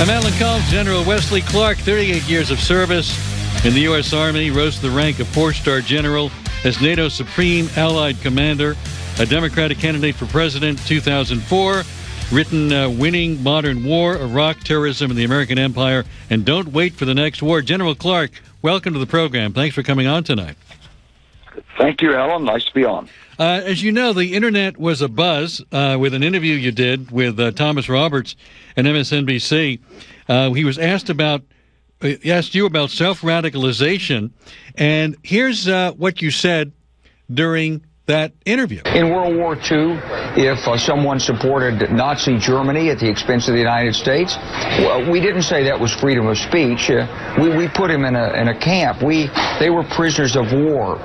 I'm Alan Collins. General Wesley Clark, 38 years of service in the U.S. Army, rose to the rank of 4-star general as NATO's Supreme Allied Commander, a Democratic candidate for president 2004, written Winning Modern War, Iraq, Terrorism, and the American Empire, and Don't Wait for the Next War. General Clark, welcome to the program. Thanks for coming on tonight. Thank you, Alan. Nice to be on. As you know, the Internet was abuzz with an interview you did with Thomas Roberts at MSNBC. He was asked you about self-radicalization, and here's what you said during that interview. In World War II, if someone supported Nazi Germany at the expense of the United States, we didn't say that was freedom of speech. We put him in a camp. They were prisoners of war.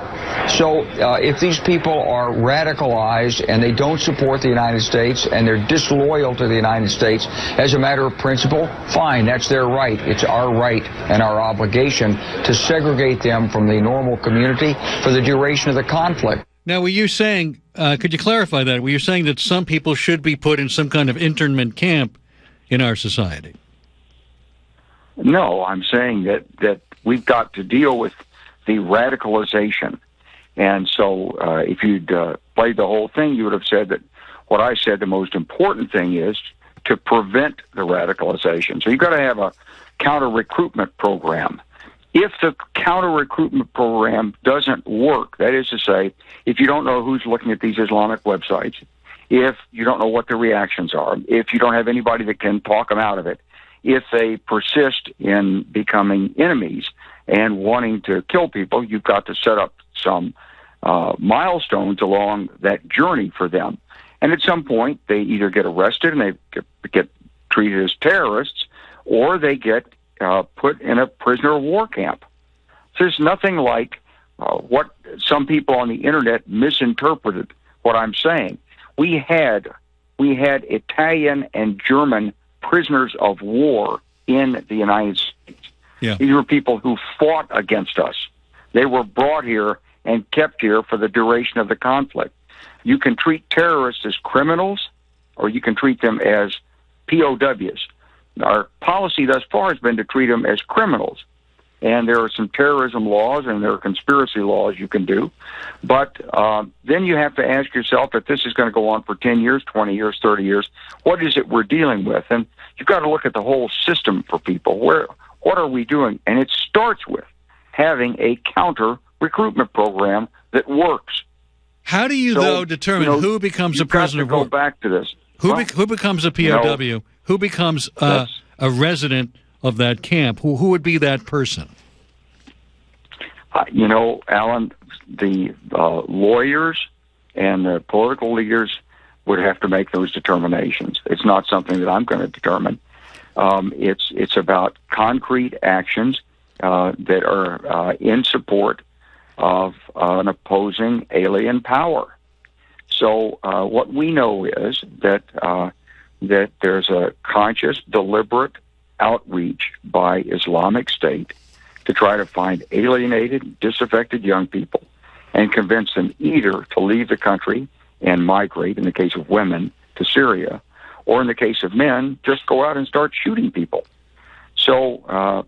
So if these people are radicalized and they don't support the United States and they're disloyal to the United States as a matter of principle, fine, that's their right. It's our right and our obligation to segregate them from the normal community for the duration of the conflict. Now, were you saying, could you clarify that? Were you saying that some people should be put in some kind of internment camp in our society? No, I'm saying that we've got to deal with the radicalization. And so if you'd played the whole thing, you would have said that what I said, the most important thing is to prevent the radicalization. So you've got to have a counter-recruitment program. If the counter-recruitment program doesn't work, that is to say, if you don't know who's looking at these Islamic websites, if you don't know what the reactions are, if you don't have anybody that can talk them out of it, if they persist in becoming enemies and wanting to kill people, you've got to set up some milestones along that journey for them. And at some point, they either get arrested and they get treated as terrorists, or they get put in a prisoner of war camp. So there's nothing like what some people on the Internet misinterpreted what I'm saying. We had Italian and German prisoners of war in the United States. Yeah. These were people who fought against us. They were brought here and kept here for the duration of the conflict. You can treat terrorists as criminals, or you can treat them as POWs. Our policy thus far has been to treat them as criminals. And there are some terrorism laws and there are conspiracy laws you can do. But then you have to ask yourself, if this is going to go on for 10 years, 20 years, 30 years, what is it we're dealing with? And you've got to look at the whole system for people. What are we doing? And it starts with having a counter-recruitment program that works. How do you, though, determine who becomes a prisoner of war? Go back to this. Who becomes a POW? Who becomes a resident of that camp? Who would be that person? Alan, the lawyers and the political leaders would have to make those determinations. It's not something that I'm going to determine. It's about concrete actions that are in support of an opposing alien power. So what we know is that there's a conscious, deliberate outreach by Islamic State to try to find alienated, disaffected young people and convince them either to leave the country and migrate, in the case of women, to Syria, or in the case of men, just go out and start shooting people. So,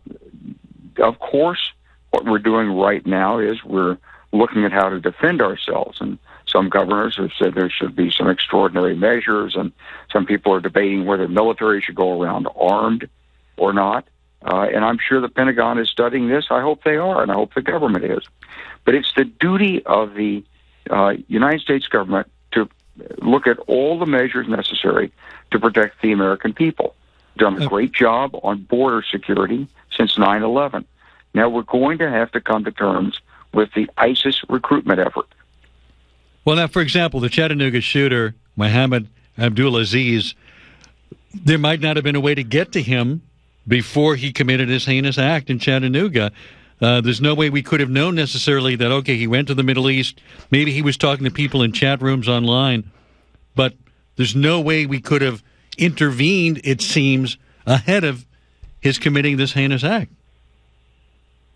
of course, what we're doing right now is we're looking at how to defend ourselves. And some governors have said there should be some extraordinary measures, and some people are debating whether military should go around armed or not. And I'm sure the Pentagon is studying this. I hope they are, and I hope the government is. But it's the duty of the United States government to look at all the measures necessary to protect the American people. Done a great job on border security since 9/11. Now we're going to have to come to terms with the ISIS recruitment effort. Well, now, for example, the Chattanooga shooter, Mohammed Abdulaziz, there might not have been a way to get to him before he committed his heinous act in Chattanooga. There's no way we could have known necessarily that, okay, he went to the Middle East, maybe he was talking to people in chat rooms online, but there's no way we could have intervened, it seems, ahead of his committing this heinous act.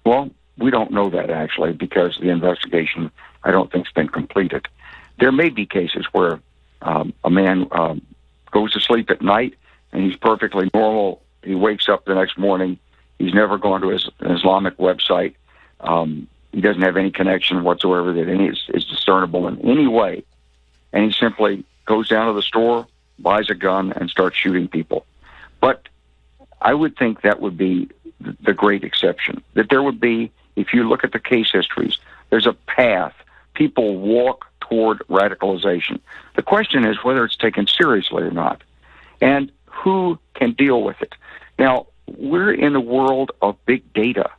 Well, we don't know that, actually, because the investigation, I don't think, has been completed. There may be cases where a man goes to sleep at night and he's perfectly normal he wakes up the next morning. He's never gone to an Islamic website. He doesn't have any connection whatsoever that is discernible in any way. And he simply goes down to the store, buys a gun, and starts shooting people. But I would think that would be the great exception. That there would be, if you look at the case histories, there's a path. People walk toward radicalization. The question is whether it's taken seriously or not, and who can deal with it. Now, we're in the world of big data.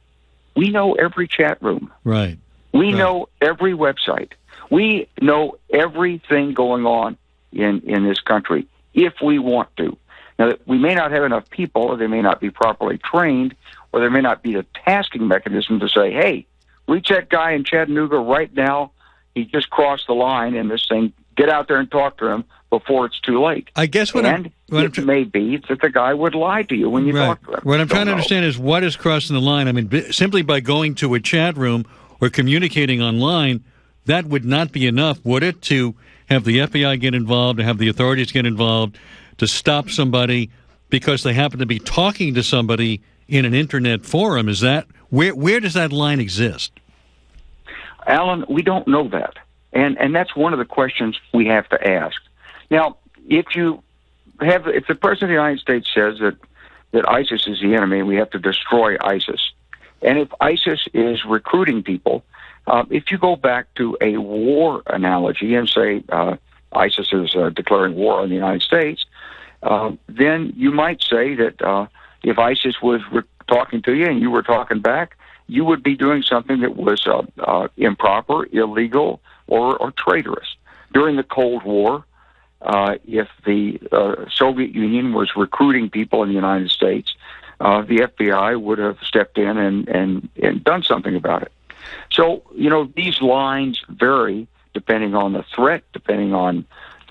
We know every chat room. Right. We know every website. We know everything going on in this country if we want to. Now, we may not have enough people, or they may not be properly trained, or there may not be a tasking mechanism to say, hey, reach that guy in Chattanooga right now. He just crossed the line in this thing. Get out there and talk to him before it's too late. I guess it may be that the guy would lie to you when you talk to him. What I'm trying to understand is what is crossing the line. I mean, simply by going to a chat room or communicating online, that would not be enough, would it, to have the FBI get involved, to have the authorities get involved, to stop somebody because they happen to be talking to somebody in an internet forum? Is that where does that line exist? Alan, we don't know that. And that's one of the questions we have to ask. Now, if the President of the United States says that ISIS is the enemy and we have to destroy ISIS, and if ISIS is recruiting people, if you go back to a war analogy and say ISIS is declaring war on the United States, then you might say that if ISIS was talking to you and you were talking back, you would be doing something that was improper, illegal, or traitorous. During the Cold War, if the Soviet Union was recruiting people in the United States, the FBI would have stepped in and done something about it. So, these lines vary depending on the threat, depending on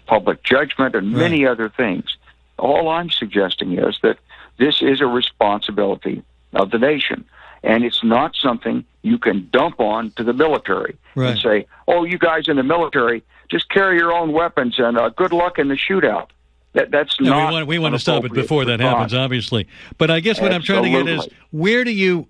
public judgment, and many other things. All I'm suggesting is that this is a responsibility of the nation. And it's not something you can dump on to the military and say, oh, you guys in the military, just carry your own weapons and good luck in the shootout. That's not. We want to stop it before that happens, obviously. But I guess what I'm trying to get is, where do you,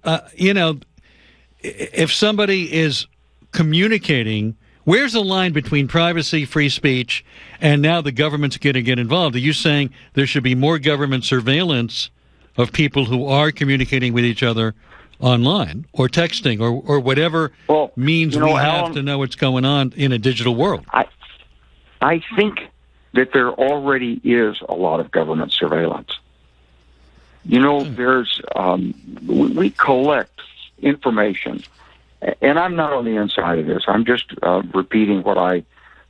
if somebody is communicating, where's the line between privacy, free speech, and now the government's going to get involved? Are you saying there should be more government surveillance of people who are communicating with each other online or texting or whatever means we have Alan, to know what's going on in a digital world? I think that there already is a lot of government surveillance. There's we collect information, and I'm not on the inside of this. I'm just repeating what I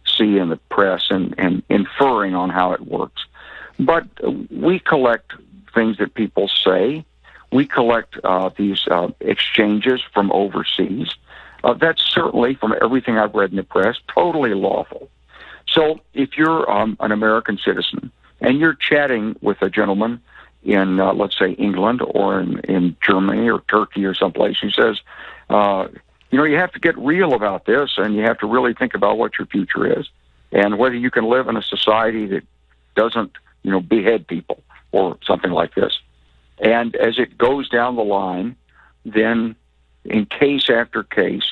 see in the press and inferring on how it works. But we collect things that people say. We collect these exchanges from overseas. That's certainly, from everything I've read in the press, totally lawful. So if you're an American citizen and you're chatting with a gentleman in, let's say, England or in Germany or Turkey or someplace who says, you have to get real about this and you have to really think about what your future is and whether you can live in a society that doesn't, behead people or something like this. And as it goes down the line, then in case after case,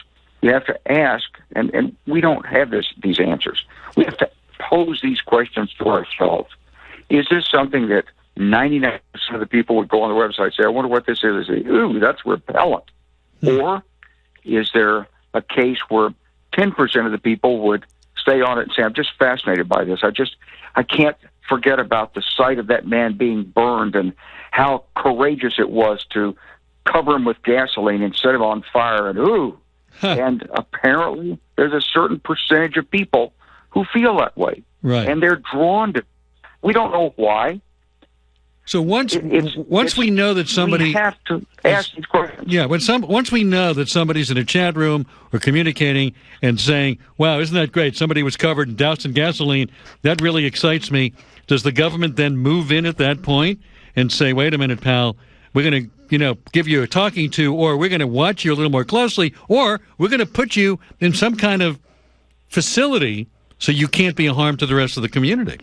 you have to ask, and we don't have these answers. We have to pose these questions to ourselves. Is this something that 99% of the people would go on the website and say, I wonder what this is? They say, ooh, that's repellent. Or is there a case where 10% of the people would stay on it and say, I'm just fascinated by this. I can't forget about the sight of that man being burned and how courageous it was to cover him with gasoline and set him on fire. And and apparently there's a certain percentage of people who feel that way. Right. And they're drawn to. We don't know why. So once we know that somebody, we have to ask these questions. Yeah, once we know that somebody's in a chat room or communicating and saying, "Wow, isn't that great? Somebody was covered and doused in gasoline. That really excites me." Does the government then move in at that point and say, "Wait a minute, pal, we're going to, give you a talking to, or we're going to watch you a little more closely, or we're going to put you in some kind of facility so you can't be a harm to the rest of the community"?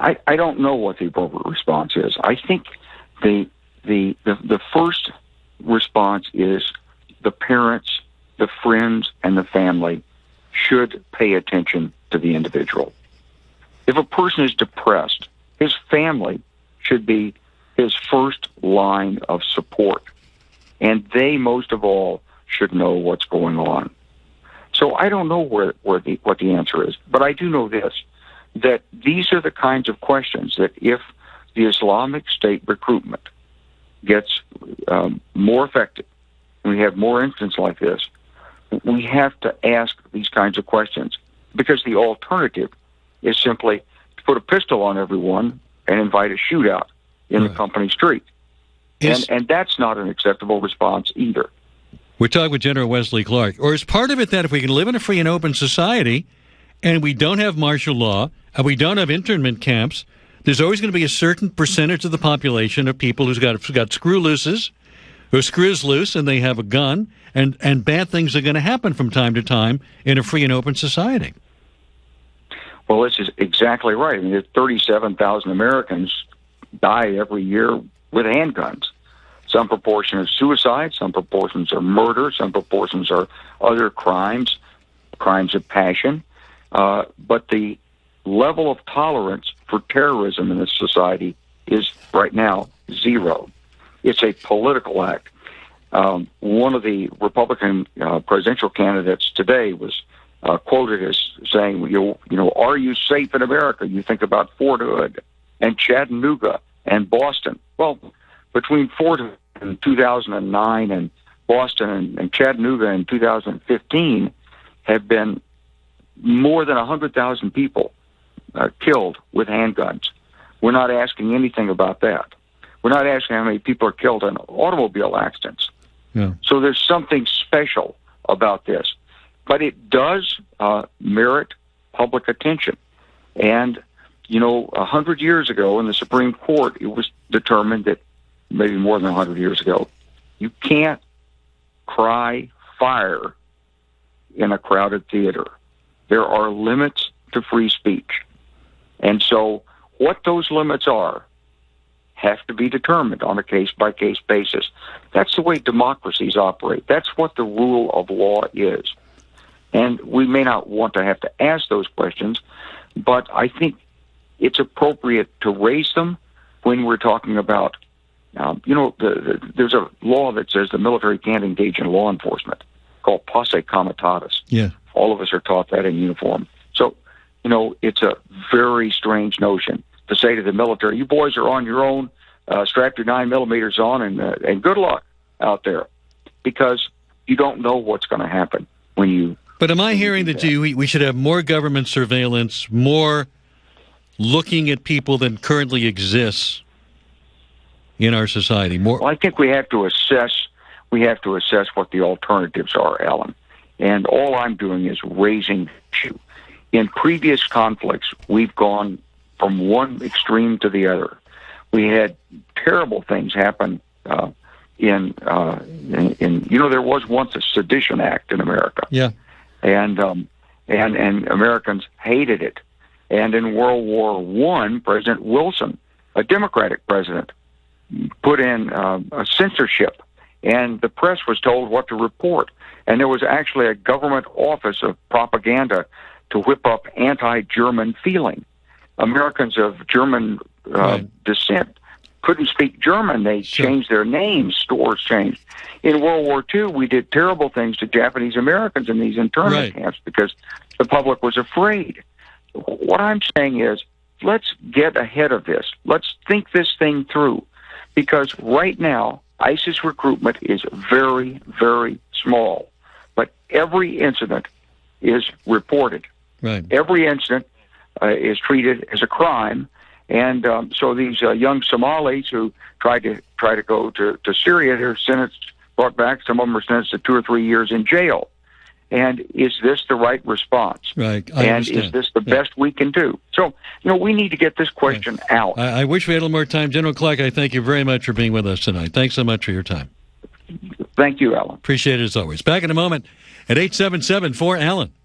I don't know what the appropriate response is. I think the first response is the parents, the friends, and the family should pay attention to the individual. If a person is depressed, his family should be his first line of support. And they, most of all, should know what's going on. So I don't know what the answer is, but I do know this, that these are the kinds of questions that if the Islamic State recruitment gets more effective, and we have more incidents like this, we have to ask these kinds of questions, because the alternative is simply to put a pistol on everyone and invite a shootout in the company street. And that's not an acceptable response either. We're talking with General Wesley Clark. Or is part of it that if we can live in a free and open society and we don't have martial law and we don't have internment camps, there's always going to be a certain percentage of the population of people who's got screw looses, who screws loose and they have a gun, and bad things are going to happen from time to time in a free and open society. Well, this is exactly right. I mean, 37,000 Americans die every year with handguns. Some proportion is suicide, some proportions are murder, some proportions are other crimes of passion. But the level of tolerance for terrorism in this society is right now zero. It's a political act. One of the Republican presidential candidates today was quoted as saying, you know, are you safe in America? You think about Fort Hood and Chattanooga and Boston. Well, between Fort Hood in 2009 and Boston and Chattanooga in 2015 have been more than 100,000 people killed with handguns. We're not asking anything about that. We're not asking how many people are killed in automobile accidents. Yeah. So there's something special about this. But it does merit public attention. And, you know, 100 years ago in the Supreme Court, it was determined that, maybe more than 100 years ago, you can't cry fire in a crowded theater. There are limits to free speech. And so what those limits are have to be determined on a case-by-case basis. That's the way democracies operate. That's what the rule of law is. And we may not want to have to ask those questions, but I think it's appropriate to raise them when we're talking about, there's a law that says the military can't engage in law enforcement called posse comitatus. Yeah. All of us are taught that in uniform. So, you know, it's a very strange notion to say to the military, you boys are on your own, strap your 9mm on, and good luck out there, because you don't know what's going to happen when you... But am I hearing that we should have more government surveillance, more looking at people than currently exists in our society? More. Well, I think we have to assess what the alternatives are, Alan. And all I'm doing is raising the issue. In previous conflicts, we've gone from one extreme to the other. We had terrible things happen in there was once a Sedition Act in America. Yeah. And Americans hated it. And in World War I, President Wilson, a Democratic president, put in a censorship, and the press was told what to report. And there was actually a government office of propaganda to whip up anti-German feeling. Americans of German descent couldn't speak German. They changed their names. Stores changed. In World War II, we did terrible things to Japanese Americans in these internment camps because the public was afraid. What I'm saying is, let's get ahead of this. Let's think this thing through, because right now, ISIS recruitment is very, very small. But every incident is reported. Right. Every incident is treated as a crime. And so these young Somalis who tried to go to Syria, they're brought back. Some of them are sentenced to 2 or 3 years in jail. And is this the right response? Right. And understand. Is this the best we can do? So, we need to get this question out. I wish we had a little more time. General Clark, I thank you very much for being with us tonight. Thanks so much for your time. Thank you, Alan. Appreciate it as always. Back in a moment at 877-4-ALAN.